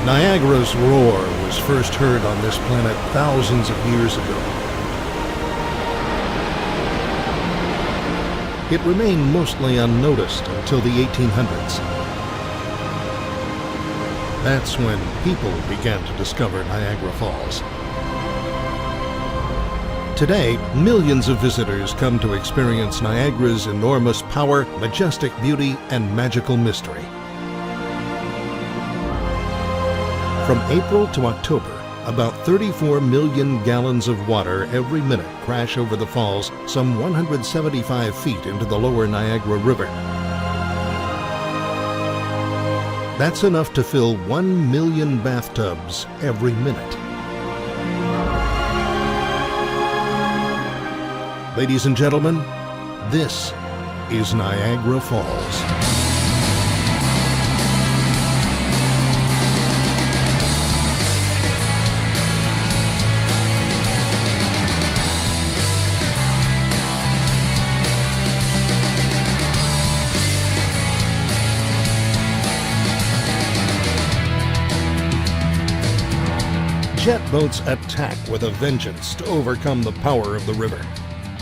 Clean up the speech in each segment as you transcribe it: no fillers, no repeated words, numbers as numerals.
Niagara's roar was first heard on this planet thousands of years ago. It remained mostly unnoticed until the 1800s. That's when people began to discover Niagara Falls. Today, millions of visitors come to experience Niagara's enormous power, majestic beauty, and magical mystery. From April to October, about 34 million gallons of water every minute crash over the falls some 175 feet into the lower Niagara River. That's enough to fill 1 million bathtubs every minute. Ladies and gentlemen, this is Niagara Falls. Jet boats attack with a vengeance to overcome the power of the river.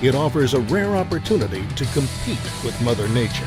It offers a rare opportunity to compete with Mother Nature.